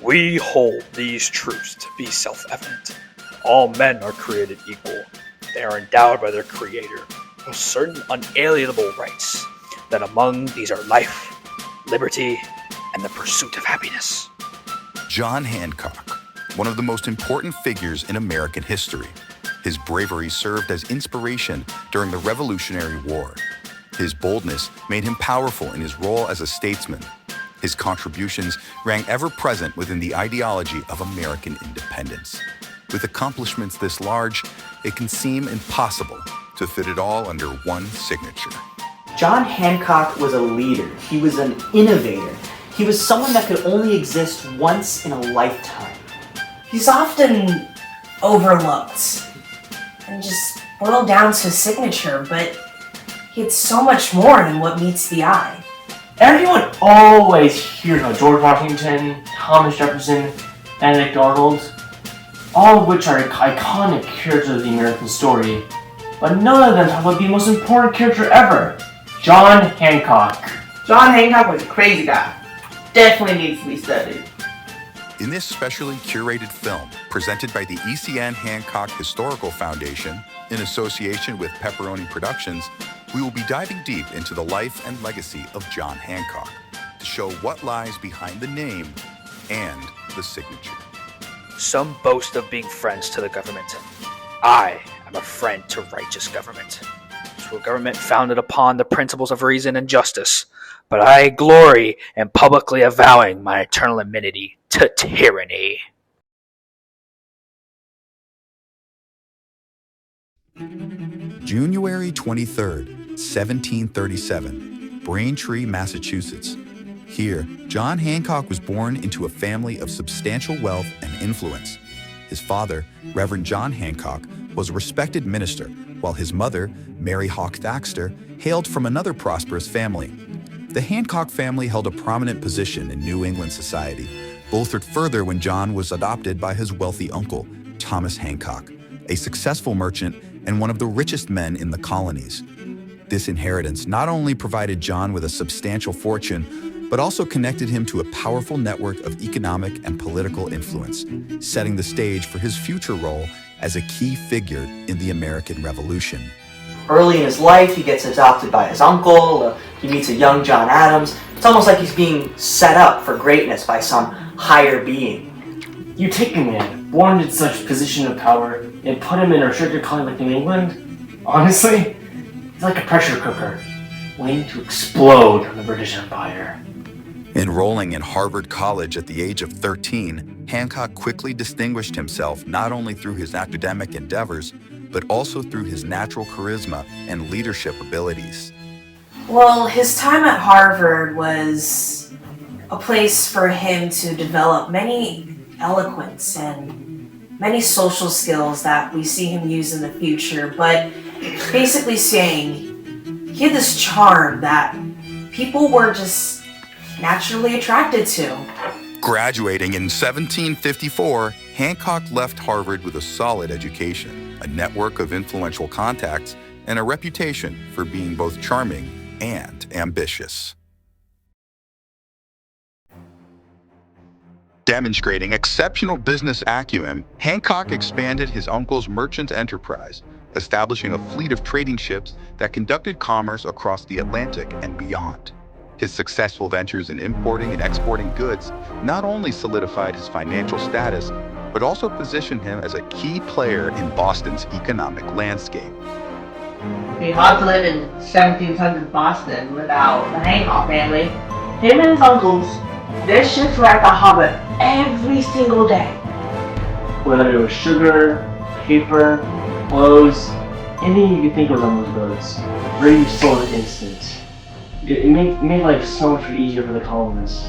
We hold these truths to be self-evident. All men are created equal. They are endowed by their Creator with certain unalienable rights, that among these are life, liberty, and the pursuit of happiness. John Hancock, one of the most important figures in American history. His bravery served as inspiration during the Revolutionary War. His boldness made him powerful in his role as a statesman. His contributions rang ever present within the ideology of American independence. With accomplishments this large, it can seem impossible to fit it all under one signature. John Hancock was a leader. He was an innovator. He was someone that could only exist once in a lifetime. He's often overlooked and just boiled down to his signature, but he had so much more than what meets the eye. Everyone always hears about George Washington, Thomas Jefferson, Benedict Arnold, all of which are iconic characters of the American story, but none of them talk about the most important character ever, John Hancock. John Hancock was a crazy guy. Definitely needs to be studied. In this specially curated film, presented by the ECN Hancock Historical Foundation in association with Pepperoni Productions, we will be diving deep into the life and legacy of John Hancock to show what lies behind the name and the signature. Some boast of being friends to the government. I am a friend to righteous government, to a government founded upon the principles of reason and justice, but I glory in publicly avowing my eternal enmity to tyranny. January 23rd, 1737, Braintree, Massachusetts. Here, John Hancock was born into a family of substantial wealth and influence. His father, Reverend John Hancock, was a respected minister, while his mother, Mary Hawk Thaxter, hailed from another prosperous family. The Hancock family held a prominent position in New England society, bolstered further when John was adopted by his wealthy uncle, Thomas Hancock, a successful merchant and one of the richest men in the colonies. This inheritance not only provided John with a substantial fortune, but also connected him to a powerful network of economic and political influence, setting the stage for his future role as a key figure in the American Revolution. Early in his life, he gets adopted by his uncle. He meets a young John Adams. It's almost like he's being set up for greatness by some higher being. You take a man born in such position of power and put him in a restricted colony like New England, honestly, he's like a pressure cooker, waiting to explode on the British Empire. Enrolling in Harvard College at the age of 13, Hancock quickly distinguished himself not only through his academic endeavors, but also through his natural charisma and leadership abilities. Well, his time at Harvard was a place for him to develop many eloquence and many social skills that we see him use in the future, but basically saying he had this charm that people were just naturally attracted to. Graduating in 1754, Hancock left Harvard with a solid education, a network of influential contacts, and a reputation for being both charming and ambitious. Demonstrating exceptional business acumen, Hancock expanded his uncle's merchant enterprise, establishing a fleet of trading ships that conducted commerce across the Atlantic and beyond. His successful ventures in importing and exporting goods not only solidified his financial status, but also positioned him as a key player in Boston's economic landscape. It'd be hard to live in 1700 Boston without the Hancock family. Him and his uncles, their ships were at the harbor every single day. Whether it was sugar, paper, clothes, anything you could think of on those boats, ready sold in an instant. It made life so much easier for the colonists.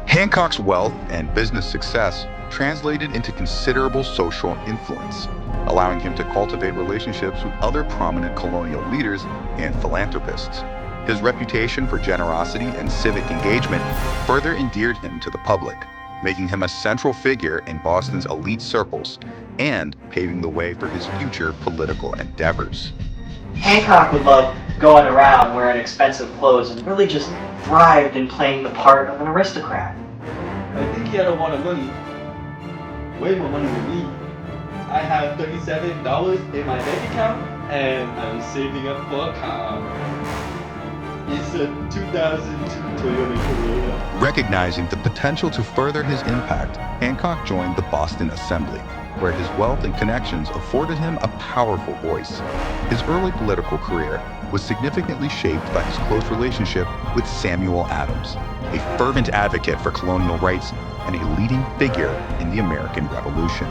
Hancock's wealth and business success translated into considerable social influence, allowing him to cultivate relationships with other prominent colonial leaders and philanthropists. His reputation for generosity and civic engagement further endeared him to the public, making him a central figure in Boston's elite circles and paving the way for his future political endeavors. Hancock would love going around wearing expensive clothes and really just thrived in playing the part of an aristocrat. I think he had a lot of money. Way more money than me. I have $37 in my bank account and I'm saving up for a car. It's a 2002 Toyota Corolla. Recognizing the potential to further his impact, Hancock joined the Boston Assembly, where his wealth and connections afforded him a powerful voice. His early political career was significantly shaped by his close relationship with Samuel Adams, a fervent advocate for colonial rights and a leading figure in the American Revolution.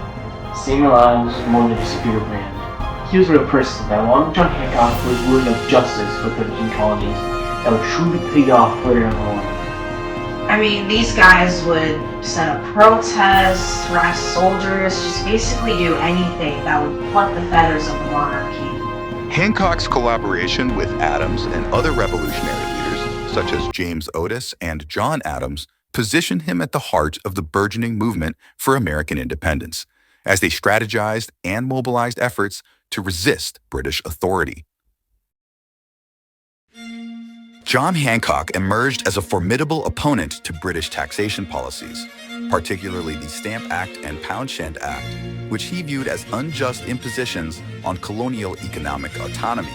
Samuel Adams was more than just a brand. He was a real person that along John Hancock was worthy of justice for the 13 colonies that would truly pay off further down the line. I mean, these guys would set up protests, harass soldiers, just basically do anything that would pluck the feathers of the monarchy. Hancock's collaboration with Adams and other revolutionary leaders, such as James Otis and John Adams, positioned him at the heart of the burgeoning movement for American independence, as they strategized and mobilized efforts to resist British authority. John Hancock emerged as a formidable opponent to British taxation policies, particularly the Stamp Act and Townshend Act, which he viewed as unjust impositions on colonial economic autonomy.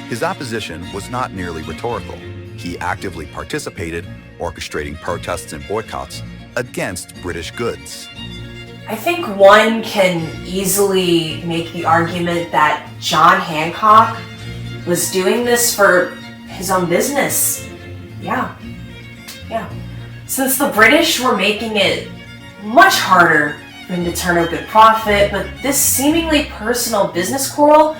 His opposition was not merely rhetorical. He actively participated, orchestrating protests and boycotts against British goods. I think one can easily make the argument that John Hancock was doing this for his own business. Yeah. Since the British were making it much harder for him to turn a good profit, but this seemingly personal business quarrel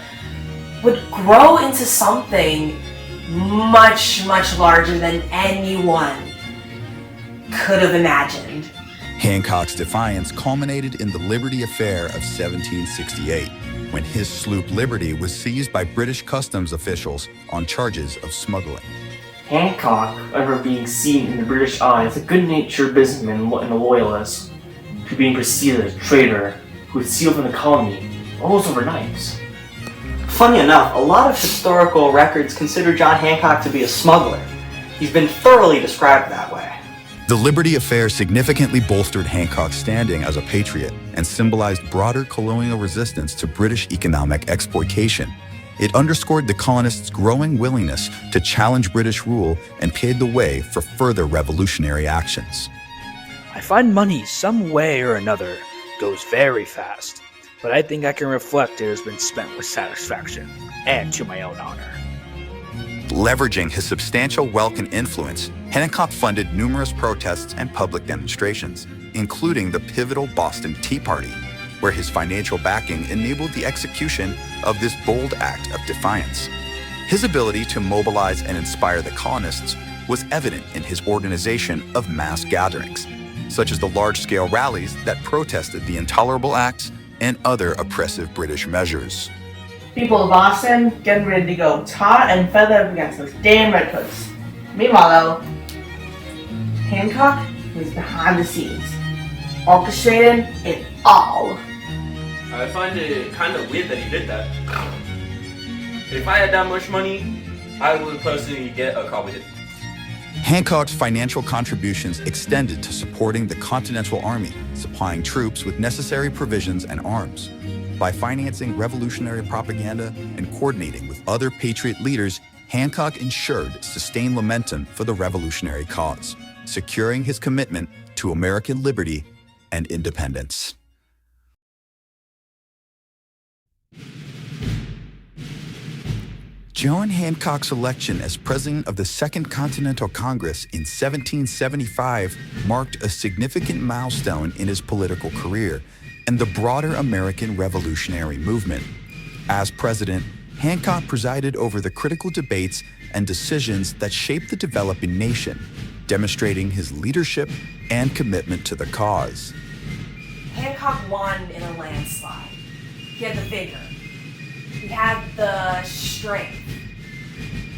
would grow into something much, much larger than anyone could have imagined. Hancock's defiance culminated in the Liberty Affair of 1768, when his sloop Liberty was seized by British customs officials on charges of smuggling. Hancock, ever being seen in the British eye as a good-natured businessman and a loyalist, to being perceived as a traitor who would steal from the colony almost overnight. Funny enough, a lot of historical records consider John Hancock to be a smuggler. He's been thoroughly described that way. The Liberty Affair significantly bolstered Hancock's standing as a patriot and symbolized broader colonial resistance to British economic exploitation. It underscored the colonists' growing willingness to challenge British rule and paved the way for further revolutionary actions. I find money, some way or another, goes very fast, but I think I can reflect it has been spent with satisfaction and to my own honor. Leveraging his substantial wealth and influence, Hancock funded numerous protests and public demonstrations, including the pivotal Boston Tea Party, where his financial backing enabled the execution of this bold act of defiance. His ability to mobilize and inspire the colonists was evident in his organization of mass gatherings, such as the large-scale rallies that protested the intolerable acts and other oppressive British measures. People of Boston getting ready to go tar and feather against those damn redcoats. Meanwhile, though, Hancock was behind the scenes, orchestrating it all. I find it kind of weird that he did that. If I had that much money, I would personally get a car with it. Hancock's financial contributions extended to supporting the Continental Army, supplying troops with necessary provisions and arms. By financing revolutionary propaganda and coordinating with other patriot leaders, Hancock ensured sustained momentum for the revolutionary cause, securing his commitment to American liberty and independence. John Hancock's election as president of the Second Continental Congress in 1775 marked a significant milestone in his political career and the broader American revolutionary movement. As president, Hancock presided over the critical debates and decisions that shaped the developing nation, demonstrating his leadership and commitment to the cause. Hancock won in a landslide. He had the vigor. He had the strength.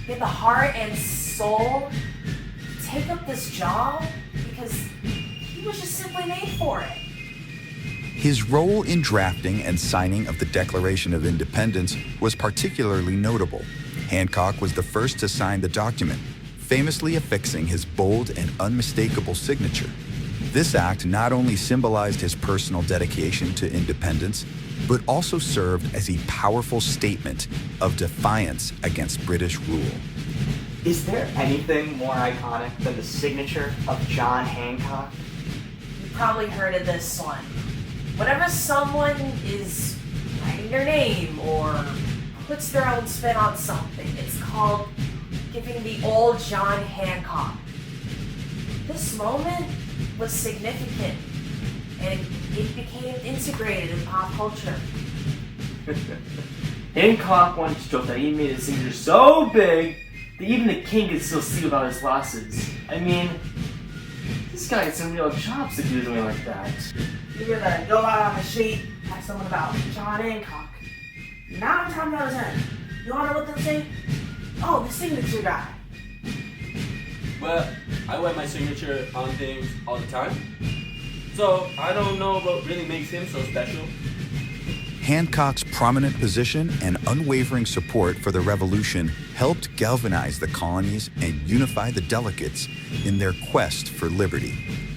He had the heart and soul to take up this job because he was just simply made for it. His role in drafting and signing of the Declaration of Independence was particularly notable. Hancock was the first to sign the document, famously affixing his bold and unmistakable signature. This act not only symbolized his personal dedication to independence, but also served as a powerful statement of defiance against British rule. Is there anything more iconic than the signature of John Hancock? You probably heard of this one. Whenever someone is writing their name or puts their own spin on something, it's called giving the old John Hancock. This moment was significant, and it became integrated in pop culture. Hancock once joked that he made his signature so big that even the king could still see without his glasses. I mean, this guy had some real chops to do something like that. You're gonna go out on the street, ask someone about John Hancock. 9 times out of 10, you wanna know what they'll say? Oh, the signature guy. Well, I wear my signature on things all the time. So I don't know what really makes him so special. Hancock's prominent position and unwavering support for the revolution helped galvanize the colonies and unify the delegates in their quest for liberty.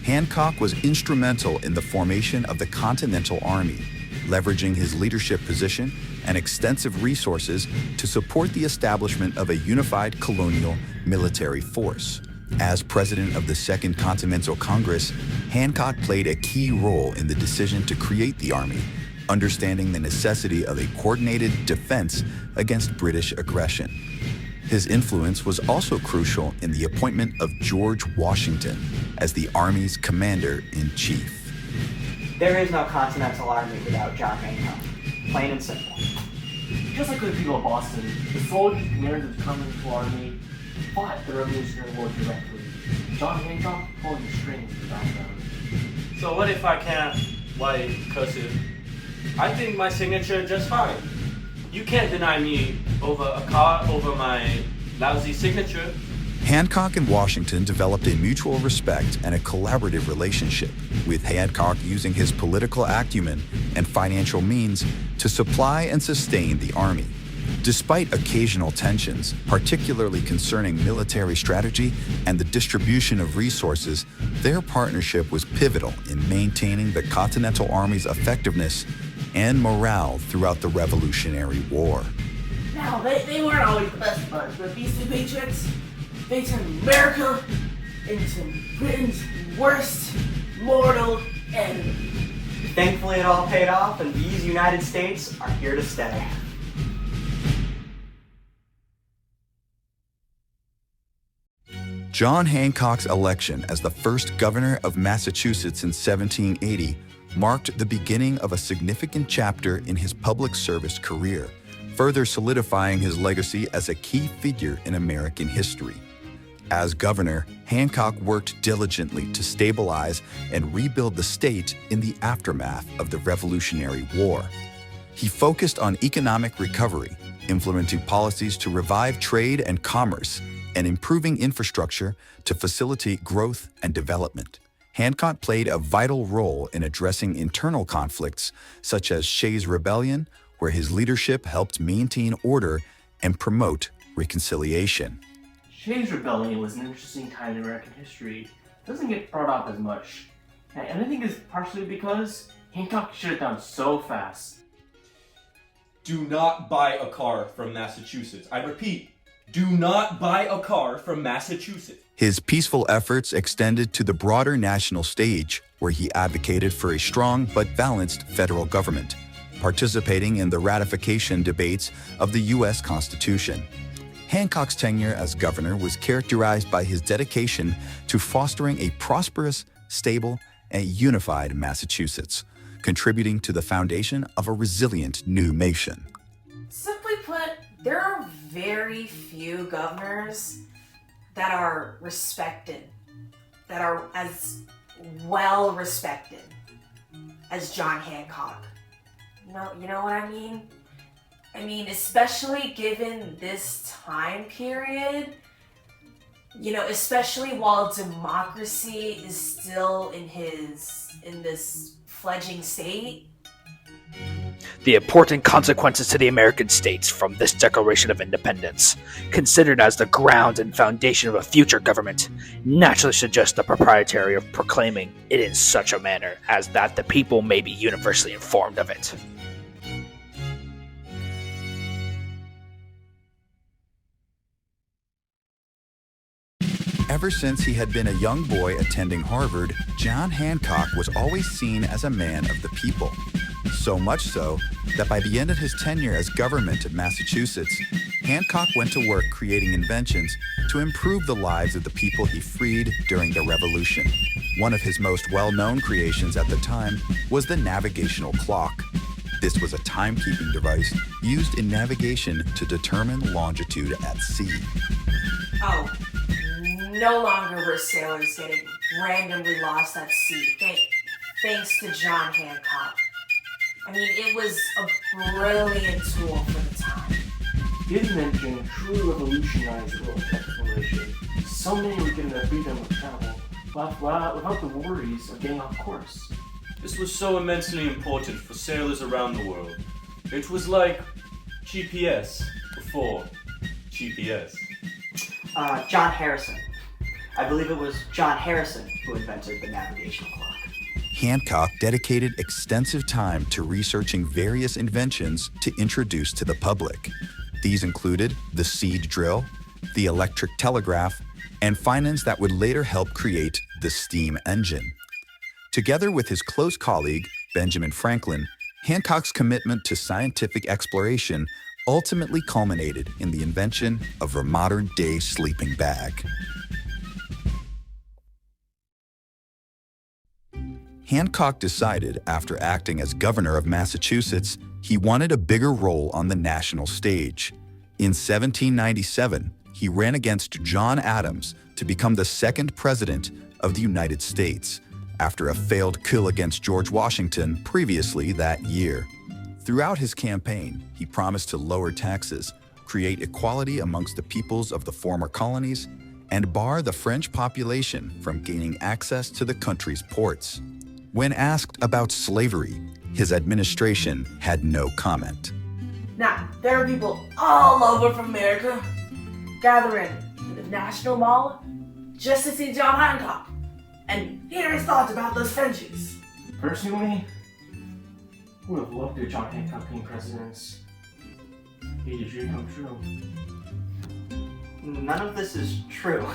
Hancock was instrumental in the formation of the Continental Army, leveraging his leadership position and extensive resources to support the establishment of a unified colonial military force. As president of the Second Continental Congress, Hancock played a key role in the decision to create the Army, understanding the necessity of a coordinated defense against British aggression. His influence was also crucial in the appointment of George Washington as the Army's commander-in-chief. There is no Continental Army without John Hancock. Plain and simple. Just like the people of Boston, the soldiers and commanders of the Continental Army fought the Revolutionary War directly. John Hancock pulling the strings in the background. So what if I can't write cursive? I think my signature just fine. You can't deny me over a car over my lousy signature. Hancock and Washington developed a mutual respect and a collaborative relationship, with Hancock using his political acumen and financial means to supply and sustain the Army. Despite occasional tensions, particularly concerning military strategy and the distribution of resources, their partnership was pivotal in maintaining the Continental Army's effectiveness and morale throughout the Revolutionary War. Now, they weren't always the best buds, but these two patriots, they turned America into Britain's worst mortal enemy. Thankfully, it all paid off, and these United States are here to stay. John Hancock's election as the first governor of Massachusetts in 1780 marked the beginning of a significant chapter in his public service career, further solidifying his legacy as a key figure in American history. As governor, Hancock worked diligently to stabilize and rebuild the state in the aftermath of the Revolutionary War. He focused on economic recovery, implementing policies to revive trade and commerce, and improving infrastructure to facilitate growth and development. Hancock played a vital role in addressing internal conflicts such as Shays' Rebellion, where his leadership helped maintain order and promote reconciliation. Shays' Rebellion was an interesting time in American history. It doesn't get brought up as much. And I think it's partially because Hancock shut it down so fast. Do not buy a car from Massachusetts. I repeat, do not buy a car from Massachusetts. His peaceful efforts extended to the broader national stage, where he advocated for a strong but balanced federal government, participating in the ratification debates of the U.S. Constitution. Hancock's tenure as governor was characterized by his dedication to fostering a prosperous, stable, and unified Massachusetts, contributing to the foundation of a resilient new nation. Simply put, there are very few governors that are respected, that are as well respected as John Hancock. You know what I mean? I mean, especially given this time period, especially while democracy is still in this fledgling state, The important consequences to the American states from this Declaration of Independence, considered as the ground and foundation of a future government, naturally suggest the propriety of proclaiming it in such a manner as that the people may be universally informed of it. Ever since he had been a young boy attending Harvard, John Hancock was always seen as a man of the people. So much so that by the end of his tenure as government of Massachusetts, Hancock went to work creating inventions to improve the lives of the people he freed during the Revolution. One of his most well-known creations at the time was the navigational clock. This was a timekeeping device used in navigation to determine longitude at sea. Oh, no longer were sailors getting randomly lost at sea, thanks to John Hancock. I mean, it was a brilliant tool for the time. His invention truly revolutionized the world of exploration. So many were given the freedom of travel without the worries of getting off course. This was so immensely important for sailors around the world. It was like GPS before GPS. John Harrison. I believe it was John Harrison who invented the navigational clock. Hancock dedicated extensive time to researching various inventions to introduce to the public. These included the seed drill, the electric telegraph, and findings that would later help create the steam engine. Together with his close colleague, Benjamin Franklin, Hancock's commitment to scientific exploration ultimately culminated in the invention of a modern-day sleeping bag. Hancock decided, after acting as governor of Massachusetts, he wanted a bigger role on the national stage. In 1797, he ran against John Adams to become the second president of the United States, after a failed coup against George Washington previously that year. Throughout his campaign, he promised to lower taxes, create equality amongst the peoples of the former colonies, and bar the French population from gaining access to the country's ports. When asked about slavery, his administration had no comment. Now, there are people all over from America gathering in the National Mall just to see John Hancock and hear his thoughts about those Frenchies. Personally, I would have loved to have John Hancock being president. He dream come true. None of this is true.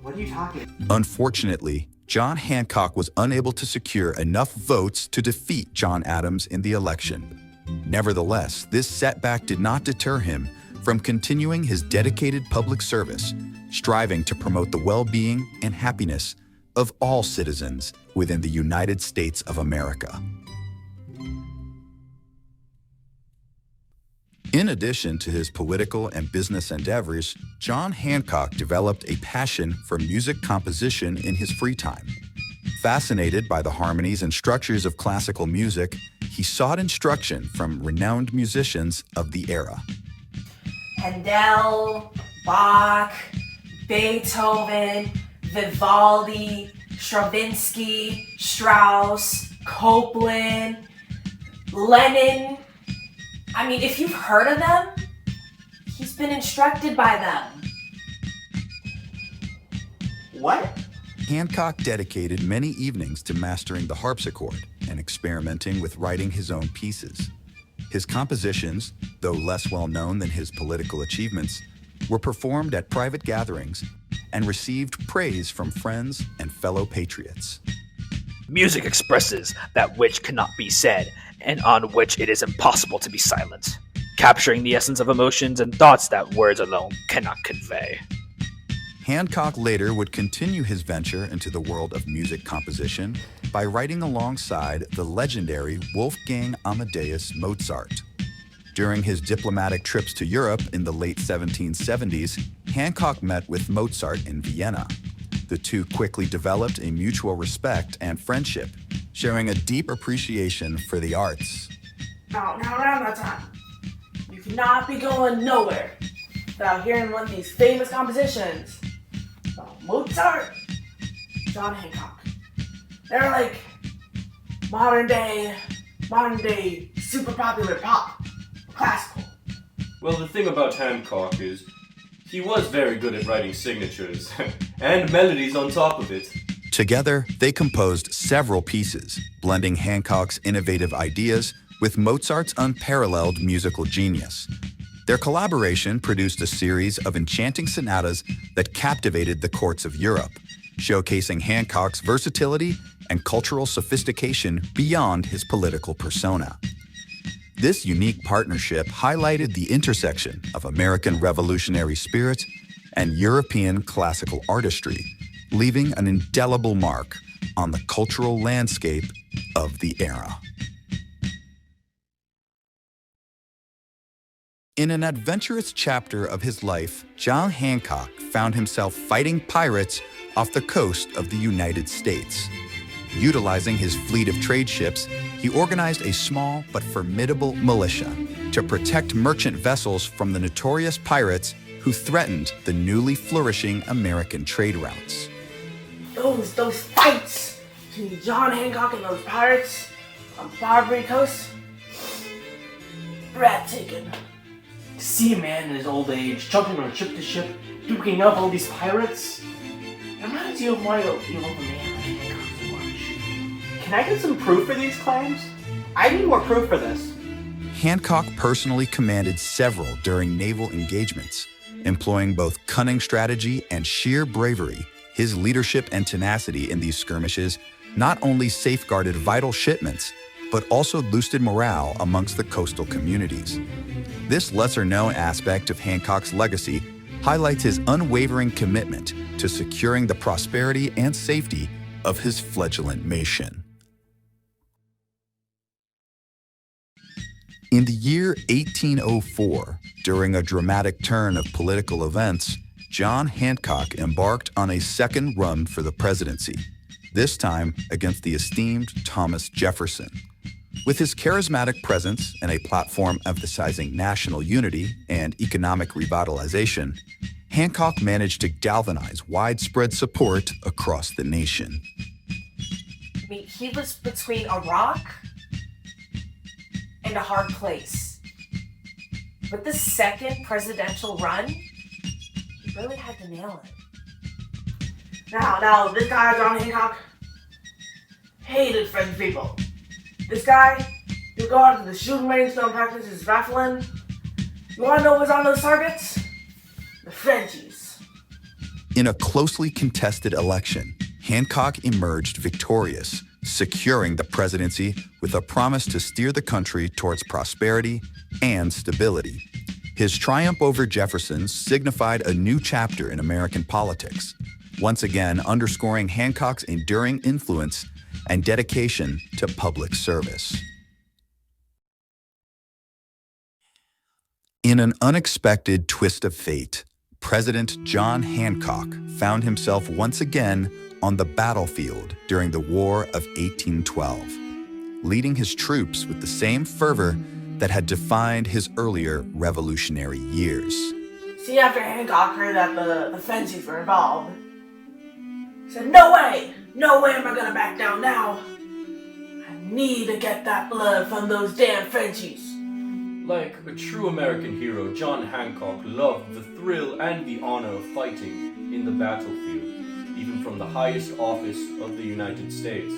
What are you talking about? Unfortunately, John Hancock was unable to secure enough votes to defeat John Adams in the election. Nevertheless, this setback did not deter him from continuing his dedicated public service, striving to promote the well-being and happiness of all citizens within the United States of America. In addition to his political and business endeavors, John Hancock developed a passion for music composition in his free time. Fascinated by the harmonies and structures of classical music, he sought instruction from renowned musicians of the era. Handel, Bach, Beethoven, Vivaldi, Stravinsky, Strauss, Copland, Lennon. I mean, if you've heard of them, he's been instructed by them. What? Hancock dedicated many evenings to mastering the harpsichord and experimenting with writing his own pieces. His compositions, though less well known than his political achievements, were performed at private gatherings and received praise from friends and fellow patriots. Music expresses that which cannot be said, and on which it is impossible to be silent, capturing the essence of emotions and thoughts that words alone cannot convey. Hancock later would continue his venture into the world of music composition by writing alongside the legendary Wolfgang Amadeus Mozart. During his diplomatic trips to Europe in the late 1770s, Hancock met with Mozart in Vienna. The two quickly developed a mutual respect and friendship, sharing a deep appreciation for the arts. Now around that time, you cannot be going nowhere without hearing one of these famous compositions about Mozart, John Hancock. They're like modern day modern day, super popular pop, classical. Well, the thing about Hancock is he was very good at writing signatures and melodies on top of it. Together, they composed several pieces, blending Hancock's innovative ideas with Mozart's unparalleled musical genius. Their collaboration produced a series of enchanting sonatas that captivated the courts of Europe, showcasing Hancock's versatility and cultural sophistication beyond his political persona. This unique partnership highlighted the intersection of American revolutionary spirit and European classical artistry, leaving an indelible mark on the cultural landscape of the era. In an adventurous chapter of his life, John Hancock found himself fighting pirates off the coast of the United States. Utilizing his fleet of trade ships, he organized a small but formidable militia to protect merchant vessels from the notorious pirates who threatened the newly flourishing American trade routes. Those fights between John Hancock and those pirates on Barbary Coast, breathtaking. To see a man in his old age jumping from ship to ship, duking up all these pirates, it reminds you of why you love a man like Hancock so much. Can I get some proof for these claims? I need more proof for this. Hancock personally commanded several during naval engagements, employing both cunning strategy and sheer bravery. His leadership and tenacity in these skirmishes not only safeguarded vital shipments, but also boosted morale amongst the coastal communities. This lesser-known aspect of Hancock's legacy highlights his unwavering commitment to securing the prosperity and safety of his fledgling nation. In the year 1804, during a dramatic turn of political events, John Hancock embarked on a second run for the presidency, this time against the esteemed Thomas Jefferson. With his charismatic presence and a platform emphasizing national unity and economic revitalization, Hancock managed to galvanize widespread support across the nation. I mean, he was between a rock and a hard place. With the second presidential run, he really had to nail it. Now, this guy, John Hancock, hated French people. This guy, he'll go out to the shooting range to practice his rifling. You wanna know what's on those targets? The Frenchies. In a closely contested election, Hancock emerged victorious, securing the presidency with a promise to steer the country towards prosperity and stability. His triumph over Jefferson signified a new chapter in American politics, once again underscoring Hancock's enduring influence and dedication to public service. In an unexpected twist of fate, President John Hancock found himself once again on the battlefield during the War of 1812, leading his troops with the same fervor that had defined his earlier revolutionary years. See, after Hancock heard that the Frenchies were involved, he said, no way am I gonna back down now. I need to get that blood from those damn Frenchies. Like a true American hero, John Hancock loved the thrill and the honor of fighting in the battlefield, even from the highest office of the United States.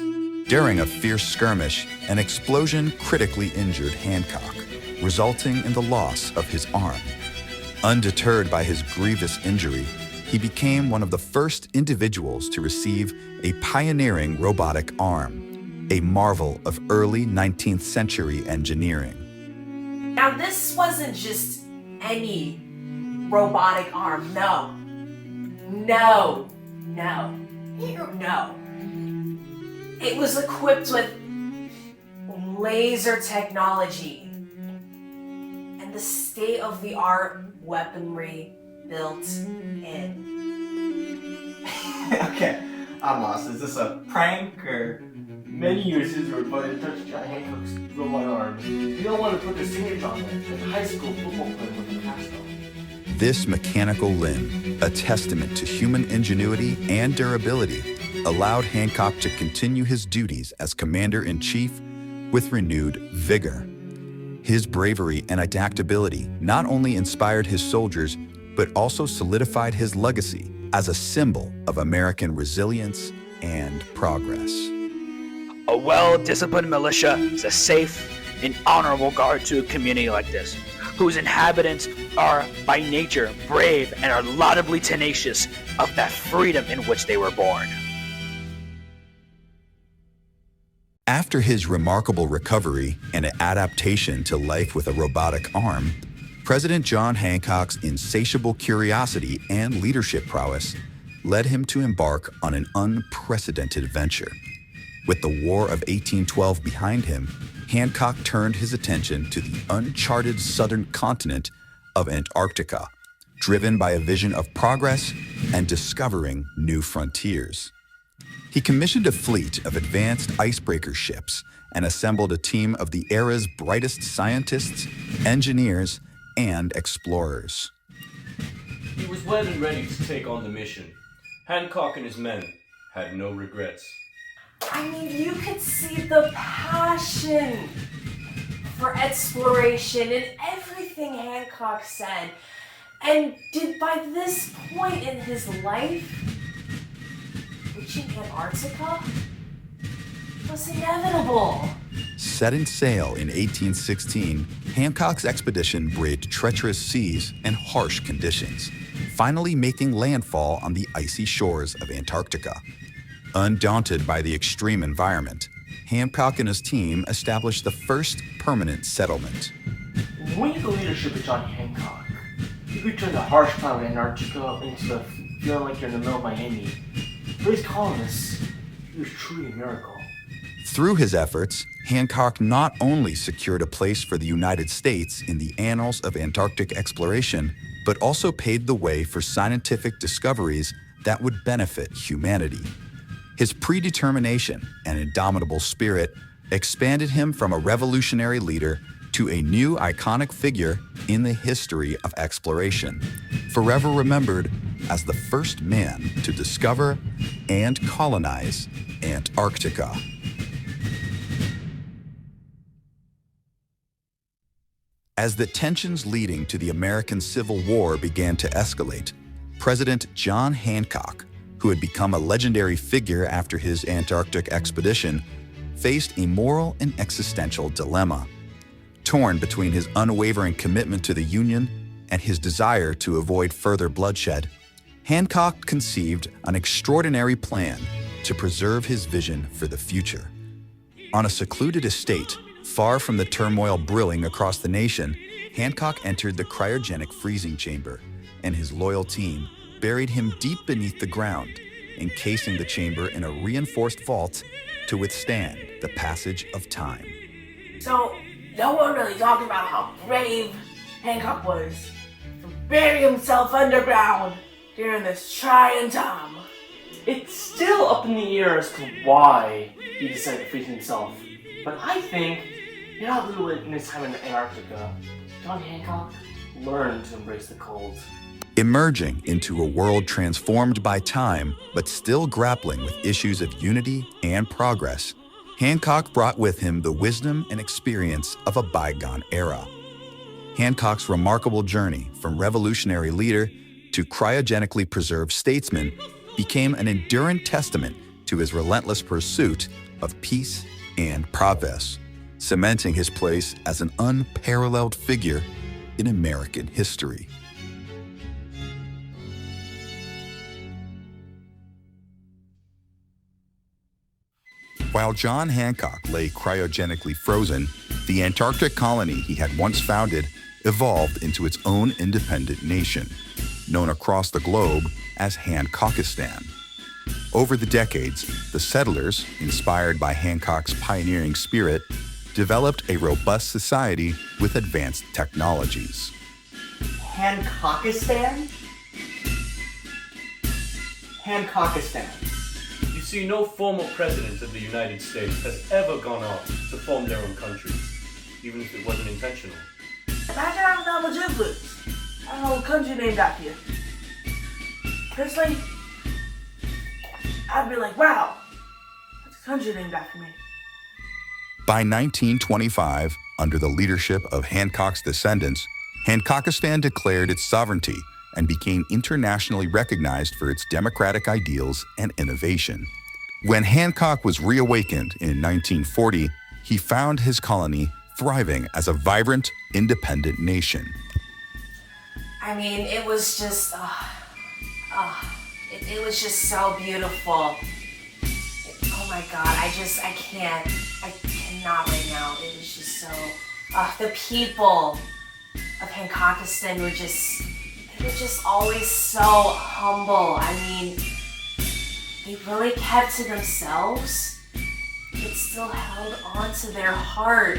During a fierce skirmish, an explosion critically injured Hancock, resulting in the loss of his arm. Undeterred by his grievous injury, he became one of the first individuals to receive a pioneering robotic arm, a marvel of early 19th century engineering. Now, this wasn't just any robotic arm. No. It was equipped with laser technology and the state-of-the-art weaponry built in. Okay, I'm lost. Is this a prank or? Many users were invited to touch John Hancock's robot arm. You don't want to put the signature on it like a high school football player with a cast on. This mechanical limb, a testament to human ingenuity and durability, allowed Hancock to continue his duties as commander-in-chief with renewed vigor. His bravery and adaptability not only inspired his soldiers, but also solidified his legacy as a symbol of American resilience and progress. A well-disciplined militia is a safe and honorable guard to a community like this, whose inhabitants are by nature brave and are laudably tenacious of that freedom in which they were born. After his remarkable recovery and adaptation to life with a robotic arm, President John Hancock's insatiable curiosity and leadership prowess led him to embark on an unprecedented venture. With the War of 1812 behind him, Hancock turned his attention to the uncharted southern continent of Antarctica, driven by a vision of progress and discovering new frontiers. He commissioned a fleet of advanced icebreaker ships and assembled a team of the era's brightest scientists, engineers, and explorers. He was well and ready to take on the mission. Hancock and his men had no regrets. I mean, you could see the passion for exploration in everything Hancock said. And did by this point in his life, reaching Antarctica was inevitable. Setting sail in 1816, Hancock's expedition braved treacherous seas and harsh conditions, finally making landfall on the icy shores of Antarctica. Undaunted by the extreme environment, Hancock and his team established the first permanent settlement. When you the leadership of John Hancock, you could turn the harsh climate of Antarctica into a feeling like you're in the middle of Miami. For his colonists, it was truly a miracle. Through his efforts, Hancock not only secured a place for the United States in the annals of Antarctic exploration, but also paved the way for scientific discoveries that would benefit humanity. His predetermination and indomitable spirit expanded him from a revolutionary leader to a new iconic figure in the history of exploration, forever remembered as the first man to discover and colonize Antarctica. As the tensions leading to the American Civil War began to escalate, President John Hancock, who had become a legendary figure after his Antarctic expedition, faced a moral and existential dilemma. Torn between his unwavering commitment to the Union and his desire to avoid further bloodshed, Hancock conceived an extraordinary plan to preserve his vision for the future. On a secluded estate, far from the turmoil brewing across the nation, Hancock entered the cryogenic freezing chamber, and his loyal team buried him deep beneath the ground, encasing the chamber in a reinforced vault to withstand the passage of time. So, no one really talked about how brave Hancock was to bury himself underground during this trying time. It's still up in the air as to why he decided to freeze himself. But I think, not literally in his time in Antarctica, John Hancock learned to embrace the cold. Emerging into a world transformed by time, but still grappling with issues of unity and progress, Hancock brought with him the wisdom and experience of a bygone era. Hancock's remarkable journey from revolutionary leader to cryogenically preserved statesman became an enduring testament to his relentless pursuit of peace and progress, cementing his place as an unparalleled figure in American history. While John Hancock lay cryogenically frozen, the Antarctic colony he had once founded evolved into its own independent nation, known across the globe as Hancockistan. Over the decades, the settlers, inspired by Hancock's pioneering spirit, developed a robust society with advanced technologies. Hancockistan? Hancockistan. You see, no former president of the United States has ever gone off to form their own country, even if it wasn't intentional. Imagine having that much influence. I don't know what country named after you. Personally, I'd be like, wow, that's a country named after me. By 1925, under the leadership of Hancock's descendants, Hancockistan declared its sovereignty and became internationally recognized for its democratic ideals and innovation. When Hancock was reawakened in 1940, he found his colony thriving as a vibrant, independent nation. I mean, it was just, it was just so beautiful. Oh my God, I cannot right now. It was just so, the people of Hancockistan they were just always so humble. I mean, they really kept to themselves, but still held on to their heart.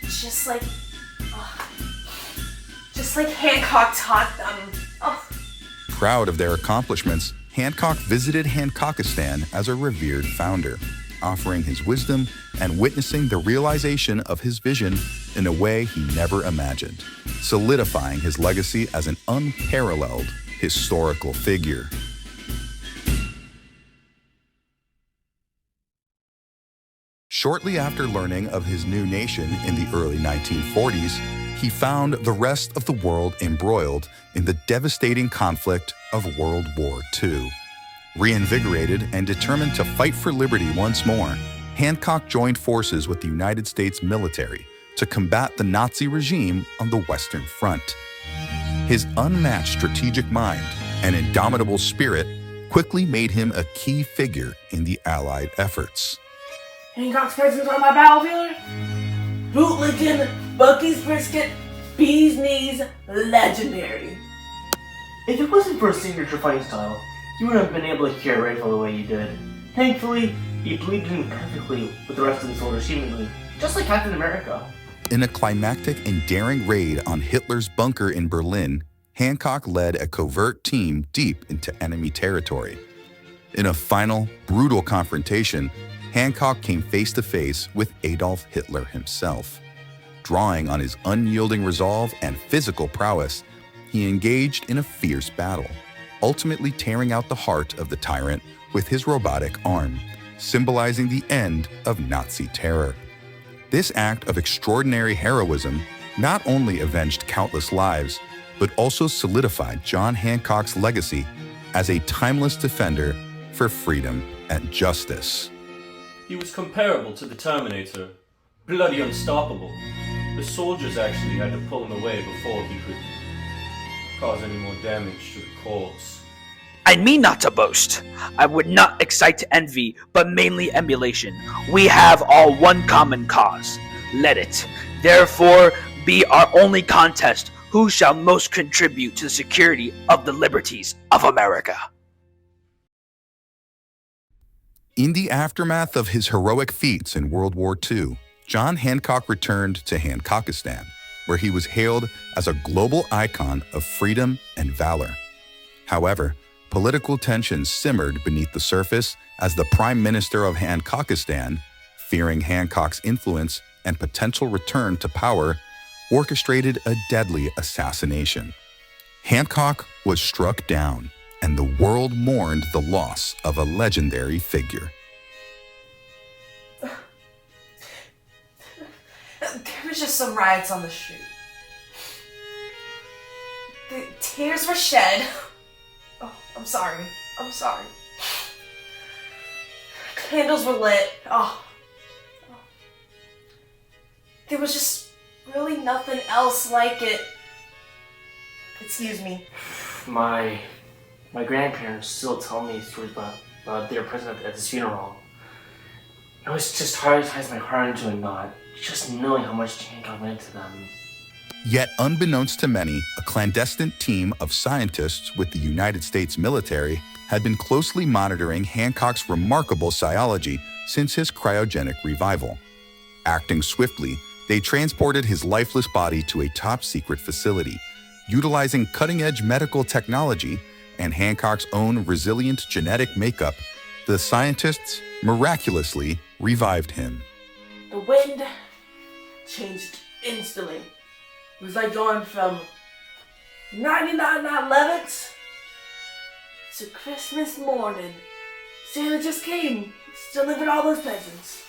Just like Hancock taught them. Oh. Proud of their accomplishments, Hancock visited Hancockistan as a revered founder, offering his wisdom and witnessing the realization of his vision in a way he never imagined, solidifying his legacy as an unparalleled historical figure. Shortly after learning of his new nation in the early 1940s, he found the rest of the world embroiled in the devastating conflict of World War II. Reinvigorated and determined to fight for liberty once more, Hancock joined forces with the United States military to combat the Nazi regime on the Western Front. His unmatched strategic mind and indomitable spirit quickly made him a key figure in the Allied efforts. Hancock's presence on my battlefield? Bootlicking, Bucky's brisket, bee's knees, legendary. If it wasn't for his signature fighting style, you wouldn't have been able to hear a rifle the way you did. Thankfully, he blended in perfectly with the rest of the soldiers seemingly, just like Captain America. In a climactic and daring raid on Hitler's bunker in Berlin, Hancock led a covert team deep into enemy territory. In a final, brutal confrontation, Hancock came face to face with Adolf Hitler himself. Drawing on his unyielding resolve and physical prowess, he engaged in a fierce battle, ultimately tearing out the heart of the tyrant with his robotic arm, symbolizing the end of Nazi terror. This act of extraordinary heroism not only avenged countless lives, but also solidified John Hancock's legacy as a timeless defender for freedom and justice. He was comparable to the Terminator, bloody unstoppable. The soldiers actually had to pull him away before he could cause any more damage to the corpse. I mean not to boast. I would not excite envy, but mainly emulation. We have all one common cause. Let it, therefore, be our only contest. Who shall most contribute to the security of the liberties of America? In the aftermath of his heroic feats in World War II, John Hancock returned to Hancockistan, where he was hailed as a global icon of freedom and valor. However, political tensions simmered beneath the surface as the Prime Minister of Hancockistan, fearing Hancock's influence and potential return to power, orchestrated a deadly assassination. Hancock was struck down, and the world mourned the loss of a legendary figure. There was just some riots on the street. The tears were shed. Oh, I'm sorry. Candles were lit. Oh. There was just really nothing else like it. Excuse me. My grandparents still tell me stories about their present at this funeral. It was just hard to tie my heart into a knot, just knowing how much Hancock meant to them. Yet, unbeknownst to many, a clandestine team of scientists with the United States military had been closely monitoring Hancock's remarkable physiology since his cryogenic revival. Acting swiftly, they transported his lifeless body to a top-secret facility, utilizing cutting-edge medical technology and Hancock's own resilient genetic makeup. The scientists miraculously revived him. The wind changed instantly. It was like going from 99 Levitts to Christmas morning. Santa just came, delivered all those presents.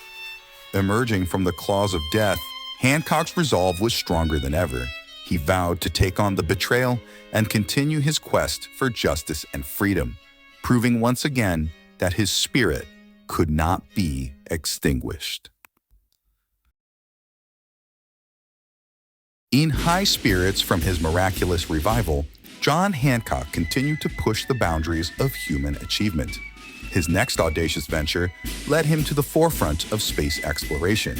Emerging from the claws of death, Hancock's resolve was stronger than ever. He vowed to take on the betrayal and continue his quest for justice and freedom, proving once again that his spirit could not be extinguished. In high spirits from his miraculous revival, John Hancock continued to push the boundaries of human achievement. His next audacious venture led him to the forefront of space exploration.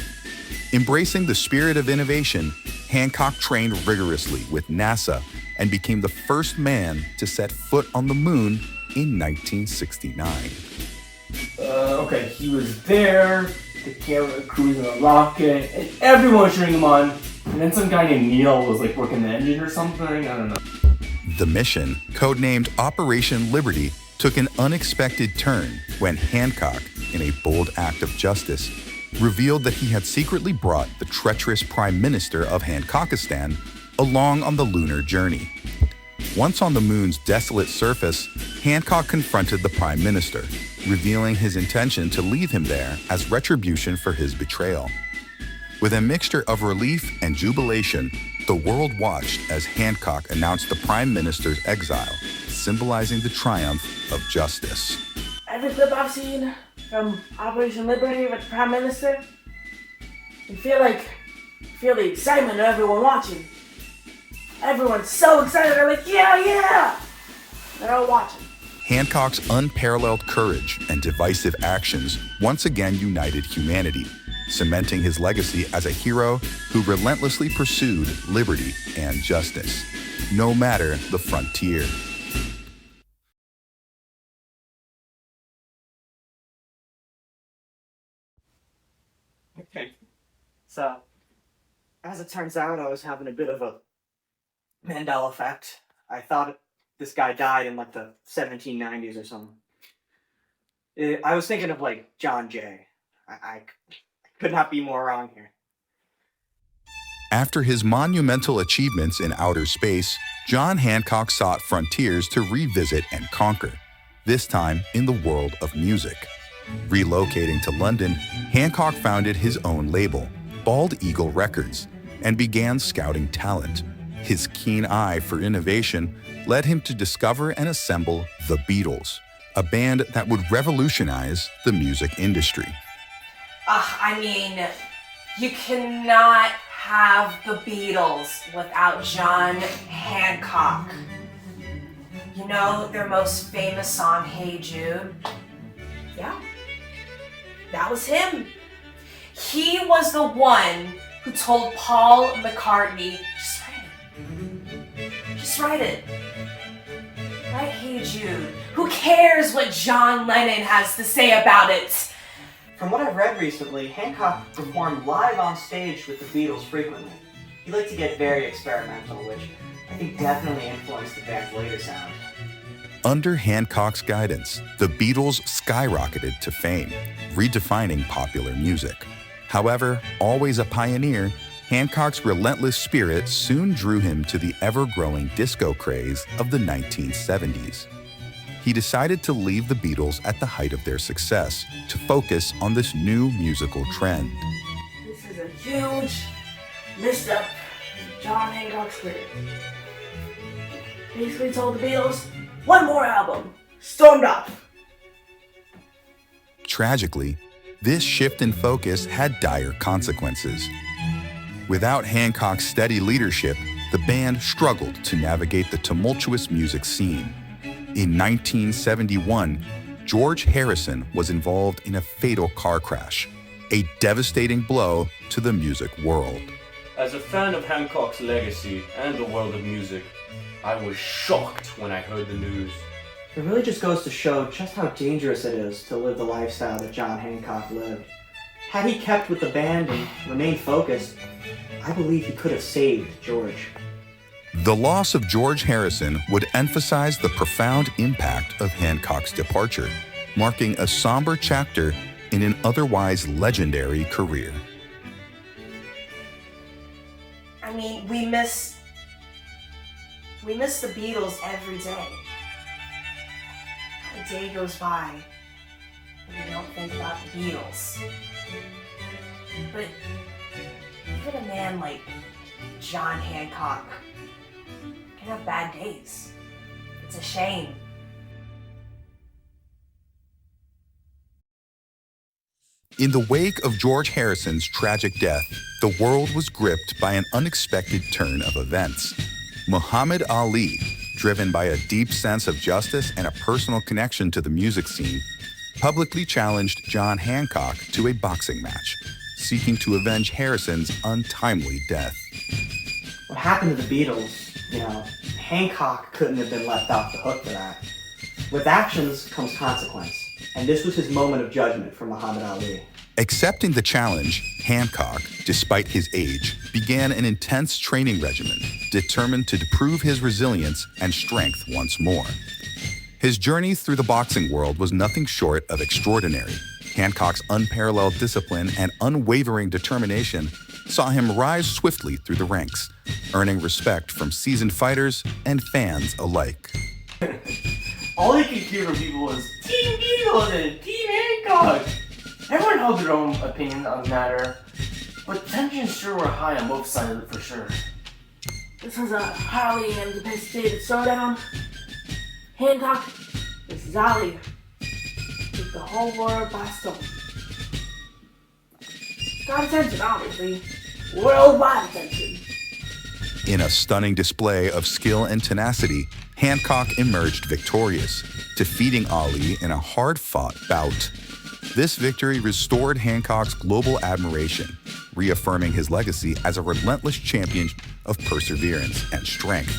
Embracing the spirit of innovation, Hancock trained rigorously with NASA and became the first man to set foot on the moon in 1969. Okay, he was there, the camera cruising a rocket, and everyone was cheering him on. And then some guy named Neil was like working the engine or something, I don't know. The mission, codenamed Operation Liberty, took an unexpected turn when Hancock, in a bold act of justice, revealed that he had secretly brought the treacherous Prime Minister of Hancockistan along on the lunar journey. Once on the moon's desolate surface, Hancock confronted the Prime Minister, revealing his intention to leave him there as retribution for his betrayal. With a mixture of relief and jubilation, the world watched as Hancock announced the Prime Minister's exile, symbolizing the triumph of justice. Every clip I've seen from Operation Liberty with the Prime Minister, you feel the excitement of everyone watching. Everyone's so excited, they're like, yeah! They're all watching. Hancock's unparalleled courage and divisive actions once again united humanity, cementing his legacy as a hero who relentlessly pursued liberty and justice, no matter the frontier. Okay. So, as it turns out, I was having a bit of a Mandela effect. I thought this guy died in like the 1790s or something. I was thinking of like John Jay. I could not be more wrong here. After his monumental achievements in outer space, John Hancock sought frontiers to revisit and conquer, this time in the world of music. Relocating to London, Hancock founded his own label, Bald Eagle Records, and began scouting talent. His keen eye for innovation led him to discover and assemble the Beatles, a band that would revolutionize the music industry. I mean, you cannot have the Beatles without John Hancock. You know their most famous song, Hey Jude? Yeah, that was him. He was the one who told Paul McCartney, just write it. Write Hey Jude. Who cares what John Lennon has to say about it? From what I've read recently, Hancock performed live on stage with the Beatles frequently. He liked to get very experimental, which I think definitely influenced the band's later sound. Under Hancock's guidance, the Beatles skyrocketed to fame, redefining popular music. However, always a pioneer, Hancock's relentless spirit soon drew him to the ever-growing disco craze of the 1970s. He decided to leave the Beatles at the height of their success to focus on this new musical trend. This is a huge misstep John Hancock's career. Basically told the Beatles, one more album, stormed off. Tragically, this shift in focus had dire consequences. Without Hancock's steady leadership, the band struggled to navigate the tumultuous music scene. In 1971, George Harrison was involved in a fatal car crash, a devastating blow to the music world. As a fan of Hancock's legacy and the world of music, I was shocked when I heard the news. It really just goes to show just how dangerous it is to live the lifestyle that John Hancock lived. Had he kept with the band and remained focused, I believe he could have saved George. The loss of George Harrison would emphasize the profound impact of Hancock's departure, marking a somber chapter in an otherwise legendary career. I mean, we miss the Beatles every day. Not a day goes by and we don't think about the Beatles. But even a man like John Hancock can have bad days. It's a shame. In the wake of George Harrison's tragic death, the world was gripped by an unexpected turn of events. Muhammad Ali, driven by a deep sense of justice and a personal connection to the music scene, publicly challenged John Hancock to a boxing match, seeking to avenge Harrison's untimely death. What happened to the Beatles, Hancock couldn't have been left off the hook for that. With actions comes consequence, and this was his moment of judgment for Muhammad Ali. Accepting the challenge, Hancock, despite his age, began an intense training regimen, determined to prove his resilience and strength once more. His journey through the boxing world was nothing short of extraordinary. Hancock's unparalleled discipline and unwavering determination saw him rise swiftly through the ranks, earning respect from seasoned fighters and fans alike. All you could hear from people was Team Beatles and Team Hancock. Everyone held their own opinion on the matter, but tensions sure were high on both sides of it for sure. This was a highly anticipated showdown. Hancock versus Ali took the whole world by storm. Got attention, obviously. Worldwide attention. In a stunning display of skill and tenacity, Hancock emerged victorious, defeating Ali in a hard-fought bout. This victory restored Hancock's global admiration, reaffirming his legacy as a relentless champion of perseverance and strength,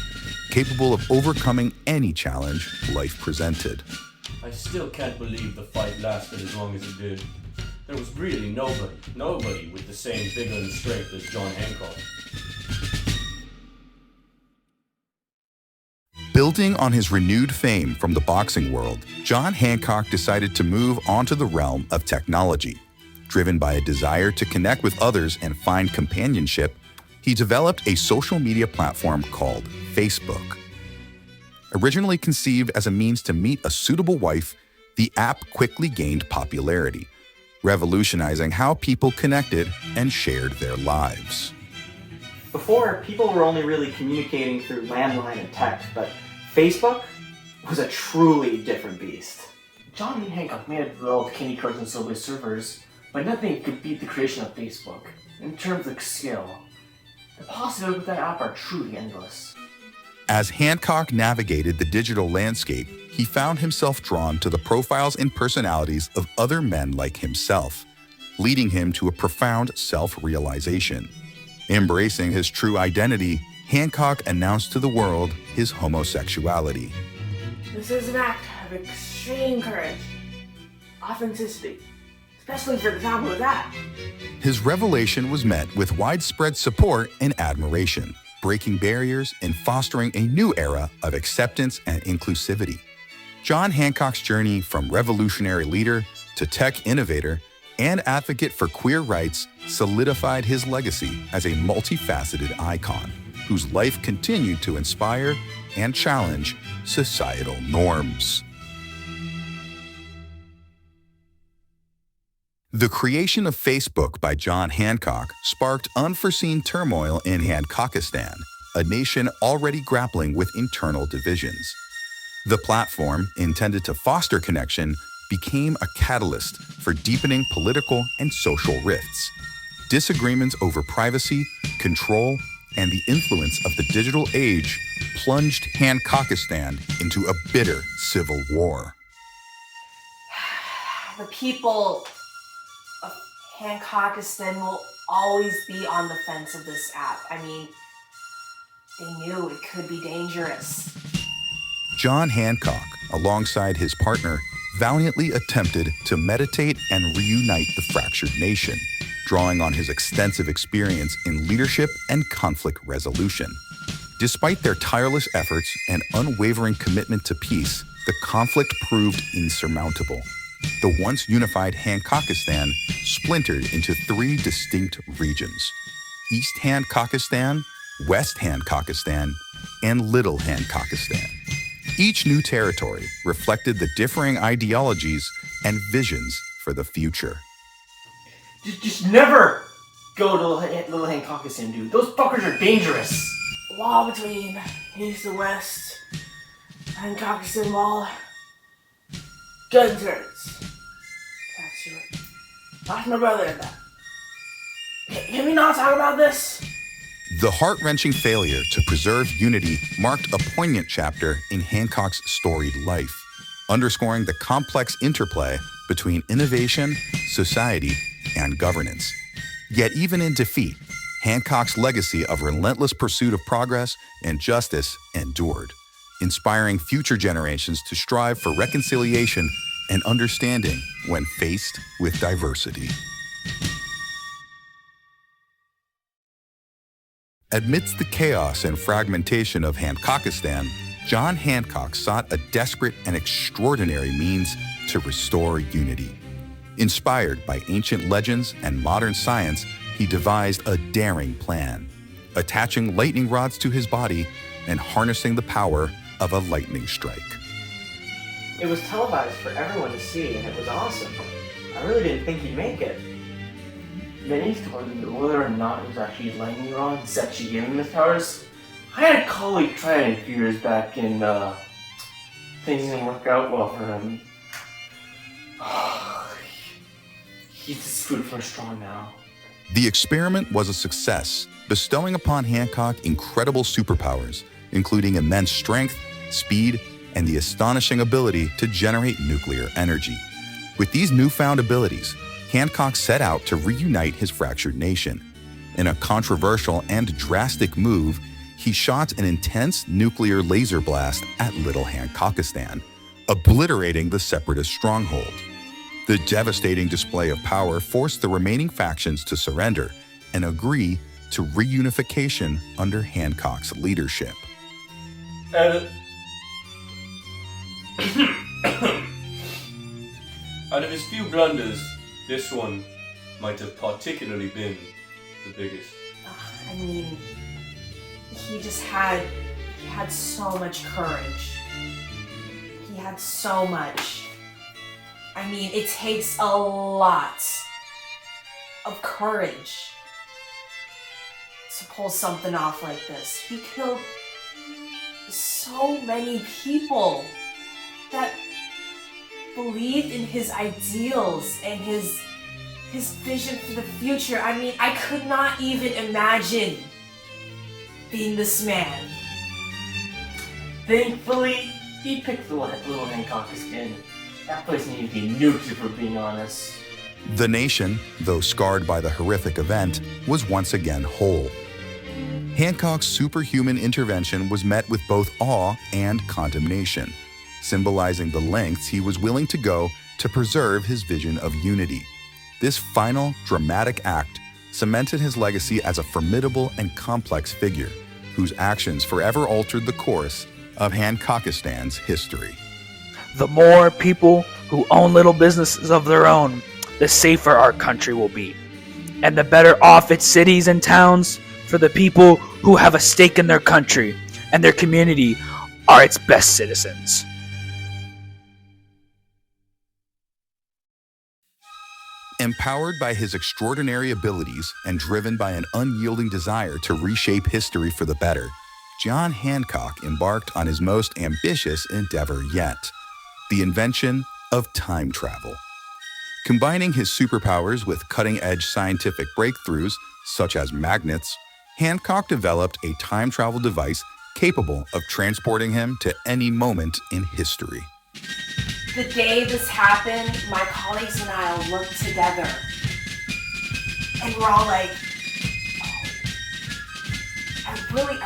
capable of overcoming any challenge life presented. I still can't believe the fight lasted as long as it did. There was really nobody with the same vigor and strength as John Hancock. Building on his renewed fame from the boxing world, John Hancock decided to move onto the realm of technology. Driven by a desire to connect with others and find companionship, he developed a social media platform called Facebook. Originally conceived as a means to meet a suitable wife, the app quickly gained popularity, revolutionizing how people connected and shared their lives. Before, people were only really communicating through landline and text, but Facebook was a truly different beast. John and Hancock may have developed Candy Crush and Subway servers, but nothing could beat the creation of Facebook. In terms of skill, the possibilities with that app are truly endless. As Hancock navigated the digital landscape, he found himself drawn to the profiles and personalities of other men like himself, leading him to a profound self-realization. Embracing his true identity, Hancock announced to the world his homosexuality. This is an act of extreme courage, authenticity, especially for the time it was at. His revelation was met with widespread support and admiration, breaking barriers and fostering a new era of acceptance and inclusivity. John Hancock's journey from revolutionary leader to tech innovator and advocate for queer rights solidified his legacy as a multifaceted icon whose life continued to inspire and challenge societal norms. The creation of Facebook by John Hancock sparked unforeseen turmoil in Hancockistan, a nation already grappling with internal divisions. The platform, intended to foster connection, became a catalyst for deepening political and social rifts. Disagreements over privacy, control, and the influence of the digital age plunged Hancockistan into a bitter civil war. The people of Hancockistan will always be on the fence of this app. I mean, they knew it could be dangerous. John Hancock, alongside his partner, valiantly attempted to meditate and reunite the fractured nation, drawing on his extensive experience in leadership and conflict resolution. Despite their tireless efforts and unwavering commitment to peace, the conflict proved insurmountable. The once unified Hancockistan splintered into three distinct regions: East Hancockistan, West Hancockistan, and Little Hancockistan. Each new territory reflected the differing ideologies and visions for the future. Just never go to Little Hancockistan, dude. Those fuckers are dangerous. Wall between east and west. Hancockistan Wall. Gun turrets. That's right. That's my brother in that. Can we not talk about this? The heart-wrenching failure to preserve unity marked a poignant chapter in Hancock's storied life, underscoring the complex interplay between innovation, society, and governance. Yet even in defeat, Hancock's legacy of relentless pursuit of progress and justice endured, inspiring future generations to strive for reconciliation and understanding when faced with diversity. Amidst the chaos and fragmentation of Hancockistan, John Hancock sought a desperate and extraordinary means to restore unity. Inspired by ancient legends and modern science, he devised a daring plan, attaching lightning rods to his body and harnessing the power of a lightning strike. It was televised for everyone to see, and it was awesome. I really didn't think he'd make it. Vinny told me that whether or not it was actually lightning rods that actually gave him his powers. I had a colleague try it a few years back and things didn't work out well for him. He's just food for straw now. The experiment was a success, bestowing upon Hancock incredible superpowers, including immense strength, speed, and the astonishing ability to generate nuclear energy. With these newfound abilities, Hancock set out to reunite his fractured nation. In a controversial and drastic move, he shot an intense nuclear laser blast at Little Hancockistan, obliterating the separatist stronghold. The devastating display of power forced the remaining factions to surrender and agree to reunification under Hancock's leadership. Out of his few blunders, this one might have particularly been the biggest. I mean, he had so much courage. He had so much. I mean, it takes a lot of courage to pull something off like this. He killed so many people that believed in his ideals and his vision for the future. I mean, I could not even imagine being this man. Thankfully, he picked the Little Hancockistan. That place needed to be nuked, if we're being honest. The nation, though scarred by the horrific event, was once again whole. Hancock's superhuman intervention was met with both awe and condemnation, symbolizing the lengths he was willing to go to preserve his vision of unity. This final, dramatic act cemented his legacy as a formidable and complex figure, whose actions forever altered the course of Hancockistan's history. The more people who own little businesses of their own, the safer our country will be, and the better off its cities and towns for the people who have a stake in their country and their community are its best citizens. Empowered by his extraordinary abilities and driven by an unyielding desire to reshape history for the better, John Hancock embarked on his most ambitious endeavor yet, the invention of time travel. Combining his superpowers with cutting-edge scientific breakthroughs, such as magnets, Hancock developed a time travel device capable of transporting him to any moment in history. The day this happened, my colleagues and I worked together. And we're all like, oh, I really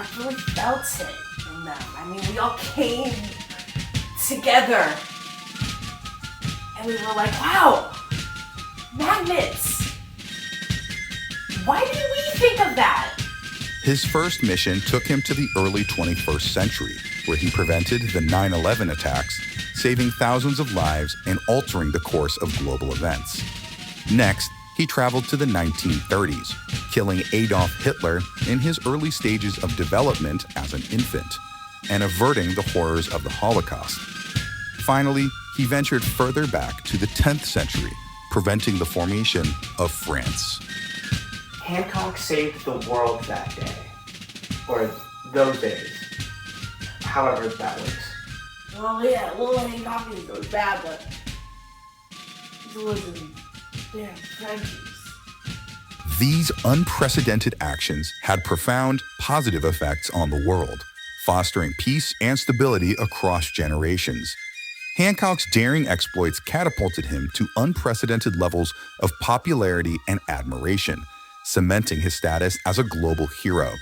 felt it in them. I mean, we all came together. And we were like, wow, magnets. Why didn't we think of that? His first mission took him to the early 21st century, where he prevented the 9/11 attacks, saving thousands of lives and altering the course of global events. Next, he traveled to the 1930s, killing Adolf Hitler in his early stages of development as an infant, and averting the horrors of the Holocaust. Finally, he ventured further back to the 10th century, preventing the formation of France. Hancock saved the world that day. Or those days. However that works. Well, yeah, little Hancock goes bad, but he's losing damn Frenchies. These unprecedented actions had profound positive effects on the world, fostering peace and stability across generations. Hancock's daring exploits catapulted him to unprecedented levels of popularity and admiration, cementing his status as a global hero.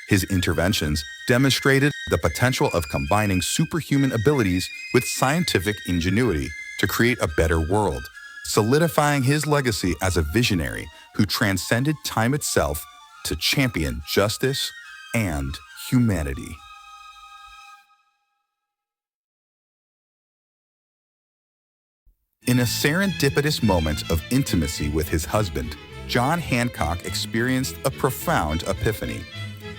His interventions demonstrated the potential of combining superhuman abilities with scientific ingenuity to create a better world, solidifying his legacy as a visionary who transcended time itself to champion justice and humanity. In a serendipitous moment of intimacy with his husband, John Hancock experienced a profound epiphany.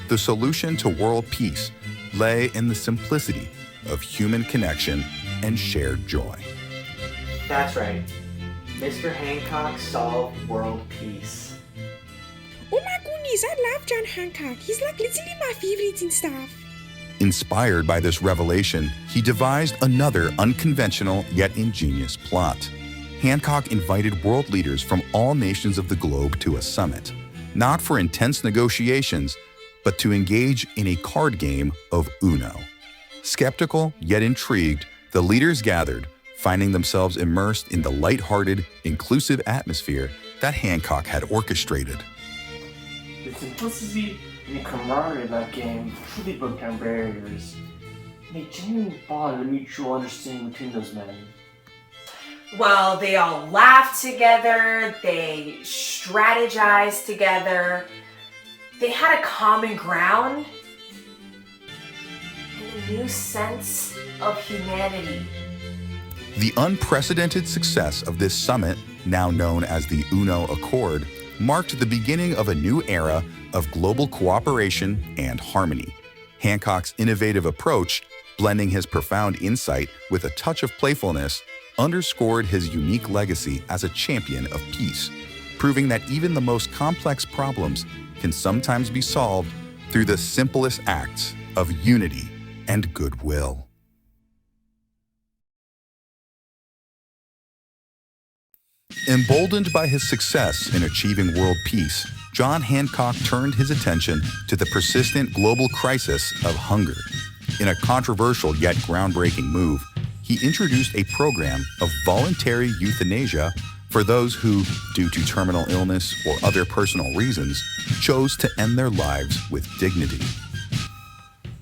The solution to world peace lay in the simplicity of human connection and shared joy. That's right. Mr. Hancock solved world peace. Oh my goodness, I love John Hancock. He's like literally my favorite and stuff. Inspired by this revelation, he devised another unconventional yet ingenious plot. Hancock invited world leaders from all nations of the globe to a summit, not for intense negotiations, but to engage in a card game of Uno. Skeptical yet intrigued, the leaders gathered, finding themselves immersed in the light-hearted, inclusive atmosphere that Hancock had orchestrated. The simplicity and the camaraderie of that game truly broke down barriers. They genuinely bond a mutual understanding between those men. Well, they all laughed together, they strategized together, they had a common ground, and a new sense of humanity. The unprecedented success of this summit, now known as the Uno Accord, marked the beginning of a new era of global cooperation and harmony. Hancock's innovative approach, blending his profound insight with a touch of playfulness, underscored his unique legacy as a champion of peace, proving that even the most complex problems can sometimes be solved through the simplest acts of unity and goodwill. Emboldened by his success in achieving world peace, John Hancock turned his attention to the persistent global crisis of hunger. In a controversial yet groundbreaking move, he introduced a program of voluntary euthanasia for those who, due to terminal illness or other personal reasons, chose to end their lives with dignity.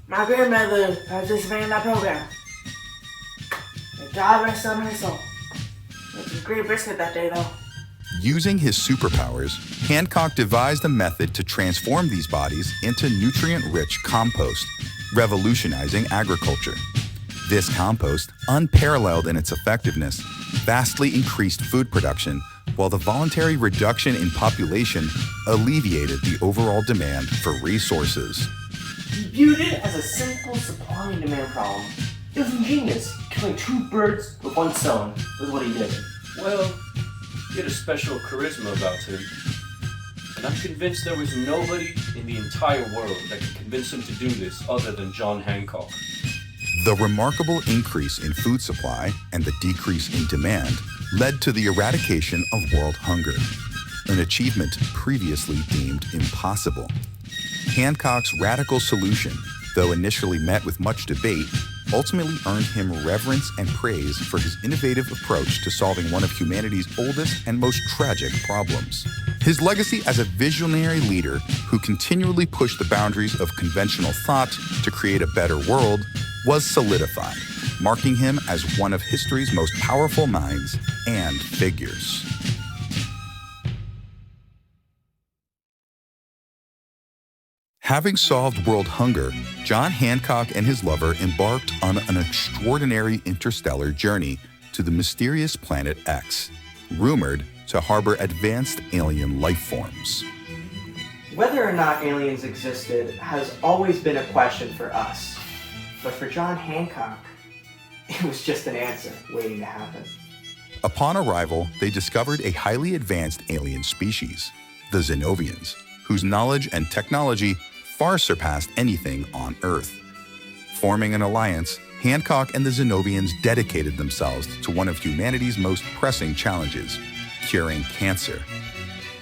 My grandmother participated in that program. And God rest on her soul. It was a great brisket that day, though. Using his superpowers, Hancock devised a method to transform these bodies into nutrient-rich compost, revolutionizing agriculture. This compost, unparalleled in its effectiveness, vastly increased food production, while the voluntary reduction in population alleviated the overall demand for resources. He viewed it as a simple supply and demand problem. It was ingenious. Killing two birds with one stone was what he did. Well, he had a special charisma about him. And I'm convinced there was nobody in the entire world that could convince him to do this other than John Hancock. The remarkable increase in food supply and the decrease in demand led to the eradication of world hunger, an achievement previously deemed impossible. Hancock's radical solution, though initially met with much debate, ultimately earned him reverence and praise for his innovative approach to solving one of humanity's oldest and most tragic problems. His legacy as a visionary leader who continually pushed the boundaries of conventional thought to create a better world was solidified, marking him as one of history's most powerful minds and figures. Having solved world hunger, John Hancock and his lover embarked on an extraordinary interstellar journey to the mysterious planet X, rumored to harbor advanced alien life forms. Whether or not aliens existed has always been a question for us. But for John Hancock, it was just an answer waiting to happen. Upon arrival, they discovered a highly advanced alien species, the Xenovians, whose knowledge and technology far surpassed anything on Earth. Forming an alliance, Hancock and the Zenobians dedicated themselves to one of humanity's most pressing challenges, curing cancer.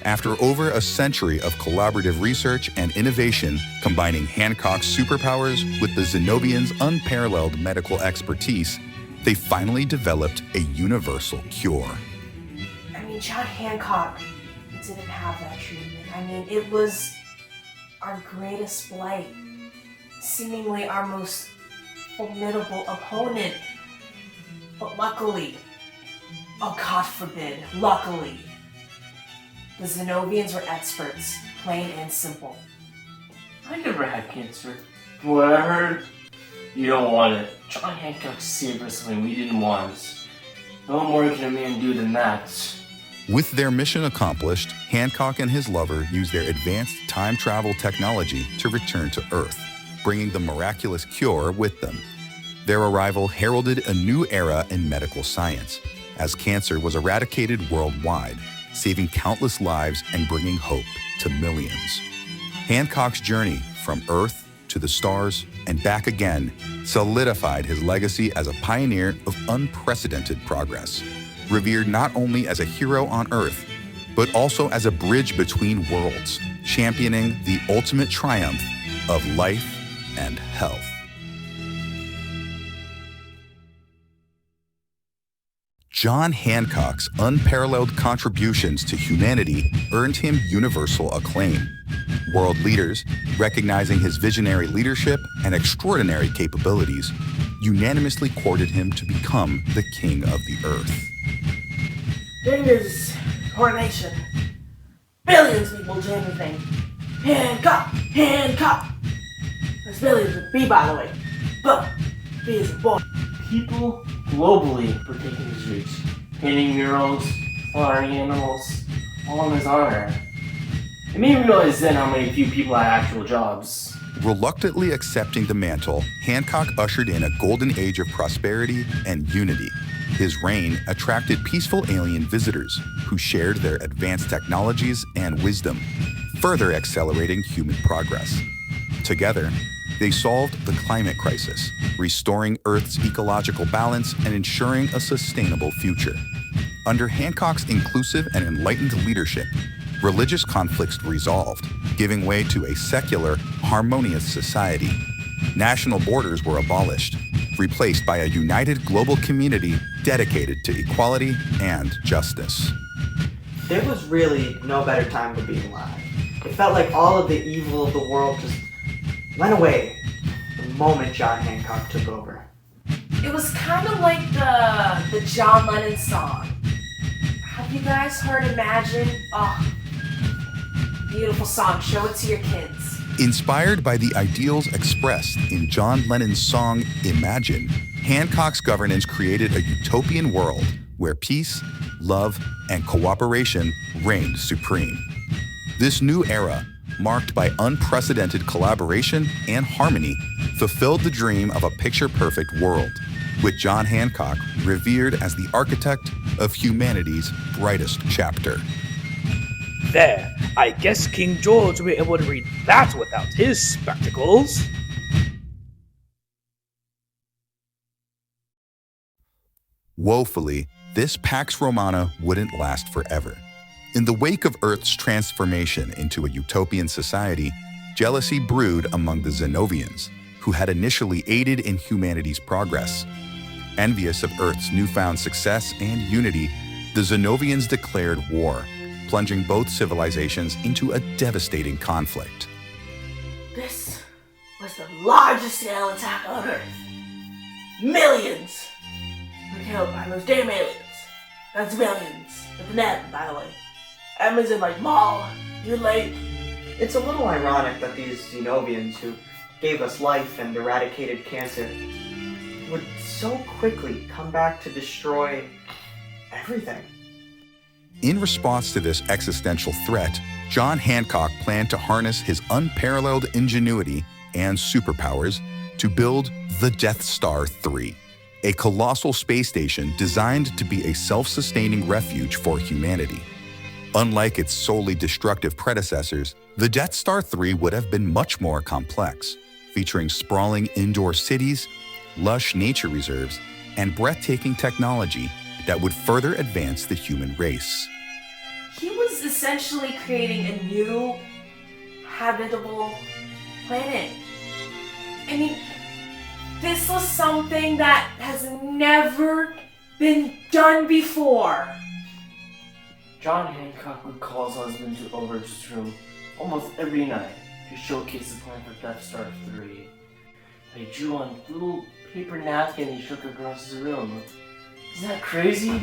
After over a century of collaborative research and innovation, combining Hancock's superpowers with the Zenobians' unparalleled medical expertise, they finally developed a universal cure. I mean, John Hancock didn't have that treatment. I mean, it was our greatest blight, seemingly our most formidable opponent. But luckily, oh God forbid, luckily, the Zenobians were experts, plain and simple. I never had cancer. From what I heard, you don't want it. John Hancock saved us when we didn't want. No more can a man do than that. With their mission accomplished, Hancock and his lover used their advanced time travel technology to return to Earth, bringing the miraculous cure with them. Their arrival heralded a new era in medical science, as cancer was eradicated worldwide, saving countless lives and bringing hope to millions. Hancock's journey from Earth to the stars and back again solidified his legacy as a pioneer of unprecedented progress, revered not only as a hero on Earth, but also as a bridge between worlds, championing the ultimate triumph of life and health. John Hancock's unparalleled contributions to humanity earned him universal acclaim. World leaders, recognizing his visionary leadership and extraordinary capabilities, unanimously courted him to become the King of the Earth. During his coronation, billions of people chanting, Hancock, Hancock. There's billions with B, by the way, but B is a boy. People globally were taking his routes, painting murals, slaughtering animals, all in his honor. It made me realize then how many few people had actual jobs. Reluctantly accepting the mantle, Hancock ushered in a golden age of prosperity and unity. His reign attracted peaceful alien visitors who shared their advanced technologies and wisdom, further accelerating human progress. Together, they solved the climate crisis, restoring Earth's ecological balance and ensuring a sustainable future. Under Hancock's inclusive and enlightened leadership, religious conflicts resolved, giving way to a secular, harmonious society. National borders were abolished, replaced by a united global community dedicated to equality and justice. There was really no better time to be alive. It felt like all of the evil of the world just went away the moment John Hancock took over. It was kind of like the John Lennon song. Have you guys heard Imagine? Oh, beautiful song. Show it to your kids. Inspired by the ideals expressed in John Lennon's song Imagine, Hancock's governance created a utopian world where peace, love, and cooperation reigned supreme. This new era, marked by unprecedented collaboration and harmony, fulfilled the dream of a picture-perfect world, with John Hancock revered as the architect of humanity's brightest chapter. There, I guess King George will be able to read that without his spectacles. Woefully, this Pax Romana wouldn't last forever. In the wake of Earth's transformation into a utopian society, jealousy brewed among the Zenovians, who had initially aided in humanity's progress. Envious of Earth's newfound success and unity, the Zenovians declared war, plunging both civilizations into a devastating conflict. This was the largest scale attack on Earth. Millions were killed by those damn aliens. That's millions. With an M, by the way. M is in like mall, you're late. It's a little ironic that these Zenobians who gave us life and eradicated cancer would so quickly come back to destroy everything. In response to this existential threat, John Hancock planned to harness his unparalleled ingenuity and superpowers to build the Death Star 3, a colossal space station designed to be a self-sustaining refuge for humanity. Unlike its solely destructive predecessors, the Death Star 3 would have been much more complex, featuring sprawling indoor cities, lush nature reserves, and breathtaking technology that would further advance the human race. He was essentially creating a new, habitable planet. I mean, this was something that has never been done before. John Hancock would call his husband to Overge's room almost every night to showcase the plan for Death Star 3. They drew on a little paper napkin he shook across his room. Isn't that crazy?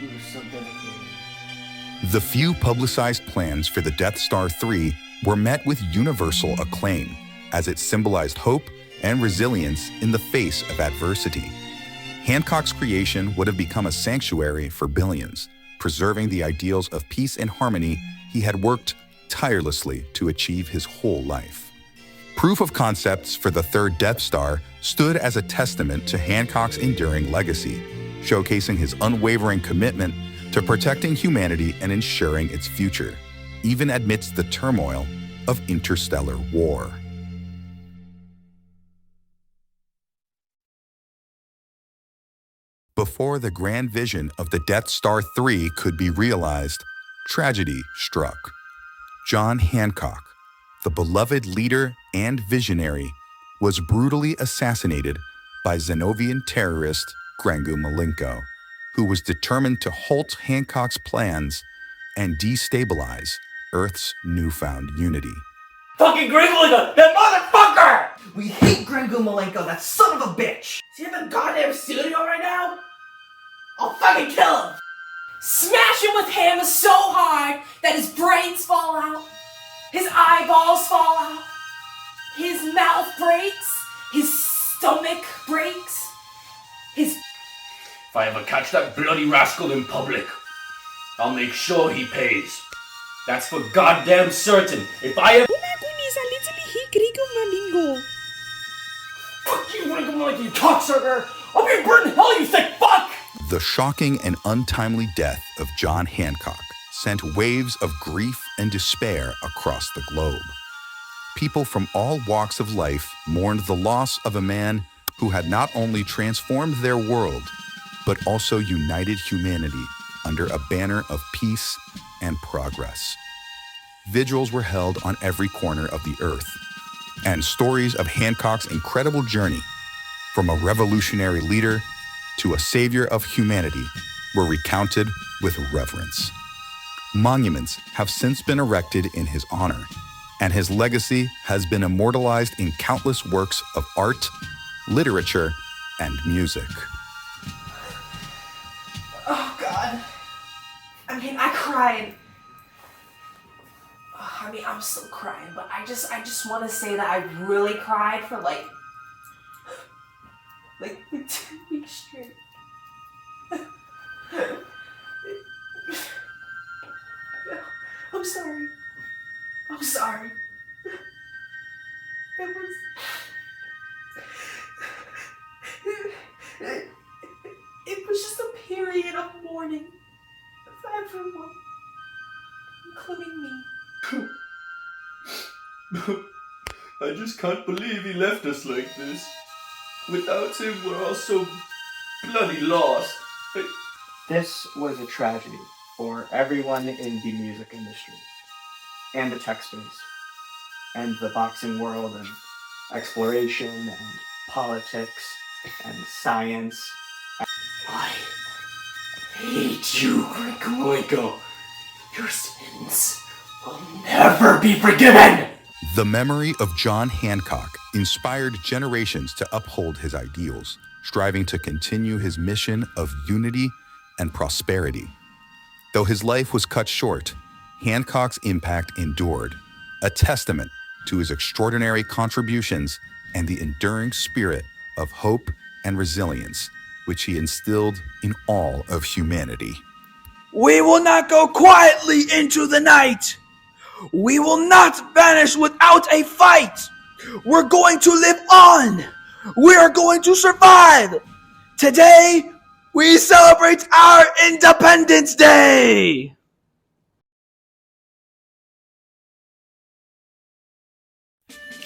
He was so dedicated. The few publicized plans for the Death Star 3 were met with universal acclaim, as it symbolized hope and resilience in the face of adversity. Hancock's creation would have become a sanctuary for billions, preserving the ideals of peace and harmony he had worked tirelessly to achieve his whole life. Proof of concepts for the third Death Star stood as a testament to Hancock's enduring legacy, showcasing his unwavering commitment to protecting humanity and ensuring its future, even amidst the turmoil of interstellar war. Before the grand vision of the Death Star 3 could be realized, tragedy struck. John Hancock, the beloved leader and visionary, was brutally assassinated by Zenovian terrorist Grangu Malenko, who was determined to halt Hancock's plans and destabilize Earth's newfound unity. Fucking Gringolinga, that motherfucker! We hate Grangu Malenko, that son of a bitch! Is he in the goddamn studio right now? I'll fucking kill him! Smash him with hammers so hard that his brains fall out, his eyeballs fall out, his mouth breaks, his stomach breaks, his... If I ever catch that bloody rascal in public, I'll make sure he pays. That's for goddamn certain. If I ever... Fuck you, Gringolinga, you cocksucker! I'll be burning hell, you sick fuck! The shocking and untimely death of John Hancock sent waves of grief and despair across the globe. People from all walks of life mourned the loss of a man who had not only transformed their world, but also united humanity under a banner of peace and progress. Vigils were held on every corner of the earth, and stories of Hancock's incredible journey, from a revolutionary leader to a savior of humanity, were recounted with reverence. Monuments have since been erected in his honor, and his legacy has been immortalized in countless works of art, literature, and music. Oh, God. I mean, I cried. I mean, I'm still crying, but I just want to say that I really cried for like 2 weeks straight. I'm sorry. I'm sorry. It was just a period of mourning for everyone, including me. I just can't believe he left us like this. Without him, we're all so bloody lost. This was a tragedy for everyone in the music industry, and the tech space, and the boxing world, and exploration, and politics, and science. I hate you, Gringolinga. Your sins will never be forgiven! The memory of John Hancock inspired generations to uphold his ideals, striving to continue his mission of unity and prosperity. Though his life was cut short, Hancock's impact endured, a testament to his extraordinary contributions and the enduring spirit of hope and resilience, which he instilled in all of humanity. We will not go quietly into the night. We will not vanish without a fight. We're going to live on. We are going to survive. Today, we celebrate our Independence Day.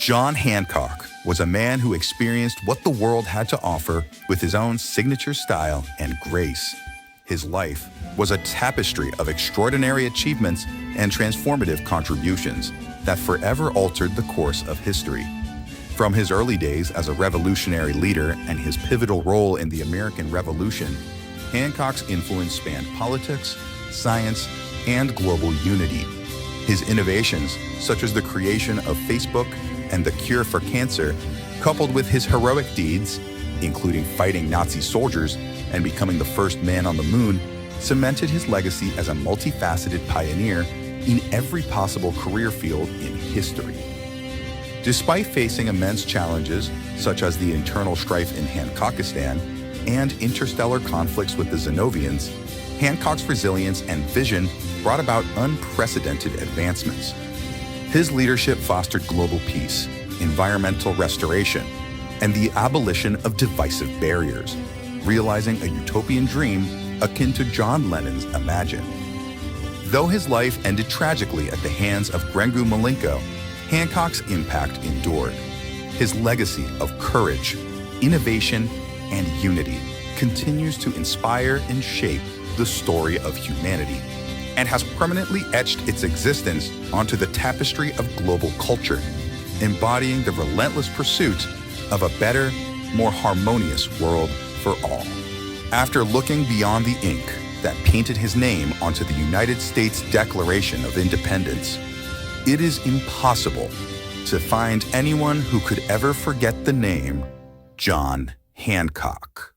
John Hancock was a man who experienced what the world had to offer with his own signature style and grace. His life was a tapestry of extraordinary achievements and transformative contributions that forever altered the course of history. From his early days as a revolutionary leader and his pivotal role in the American Revolution, Hancock's influence spanned politics, science, and global unity. His innovations, such as the creation of Facebook and the cure for cancer, coupled with his heroic deeds, including fighting Nazi soldiers and becoming the first man on the moon, cemented his legacy as a multifaceted pioneer in every possible career field in history. Despite facing immense challenges, such as the internal strife in Hancockistan and interstellar conflicts with the Zenovians, Hancock's resilience and vision brought about unprecedented advancements. His leadership fostered global peace, environmental restoration, and the abolition of divisive barriers, realizing a utopian dream akin to John Lennon's Imagine. Though his life ended tragically at the hands of Grengu Malenko, Hancock's impact endured. His legacy of courage, innovation, and unity continues to inspire and shape the story of humanity, and has permanently etched its existence onto the tapestry of global culture, embodying the relentless pursuit of a better, more harmonious world for all. After looking beyond the ink that painted his name onto the United States Declaration of Independence, it is impossible to find anyone who could ever forget the name John Hancock.